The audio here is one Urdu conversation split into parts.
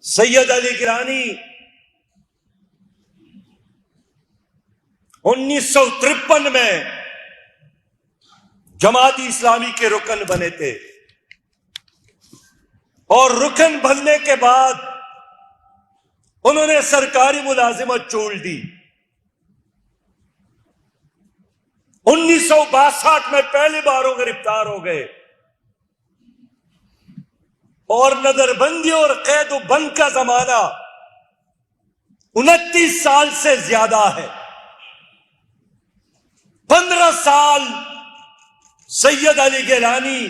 سید علی گیلانی 1953 میں جماعت اسلامی کے رکن بنے تھے، اور رکن بننے کے بعد انہوں نے سرکاری ملازمت چھوڑ دی۔ 1962 میں پہلی بار وہ گرفتار ہو گئے، اور نظر بندی اور قید و بند کا زمانہ 29 سال سے زیادہ ہے۔ 15 سال سید علی گیلانی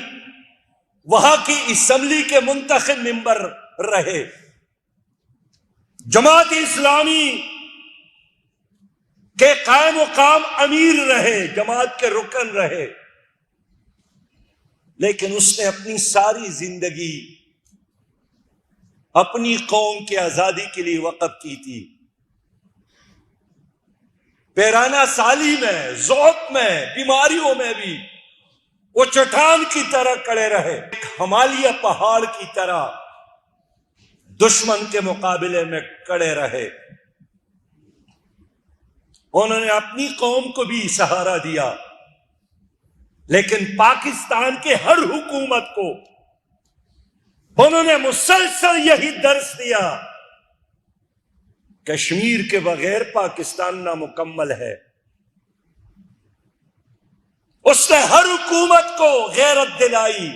وہاں کی اسمبلی کے منتخب ممبر رہے، جماعت اسلامی کے قائم مقام امیر رہے، جماعت کے رکن رہے، لیکن اس نے اپنی ساری زندگی اپنی قوم کی آزادی کے لیے وقف کی تھی۔ پیرانہ سالی میں، ذوق میں، بیماریوں میں بھی وہ چٹان کی طرح کھڑے رہے، ہمالیہ پہاڑ کی طرح دشمن کے مقابلے میں کھڑے رہے۔ انہوں نے اپنی قوم کو بھی سہارا دیا، لیکن پاکستان کے ہر حکومت کو انہوں نے مسلسل یہی درس دیا، کشمیر کے بغیر پاکستان نامکمل ہے۔ اس نے ہر حکومت کو غیرت دلائی،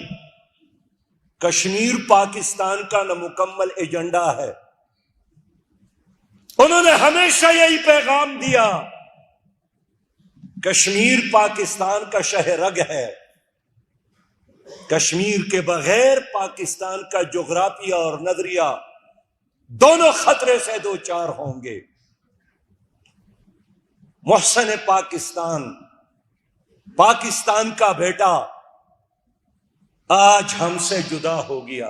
کشمیر پاکستان کا نامکمل ایجنڈا ہے۔ انہوں نے ہمیشہ یہی پیغام دیا، کشمیر پاکستان کا شہ رگ ہے، کشمیر کے بغیر پاکستان کا جغرافیہ اور نظریہ دونوں خطرے سے دوچار ہوں گے۔ محسن پاکستان کا بیٹا آج ہم سے جدا ہو گیا۔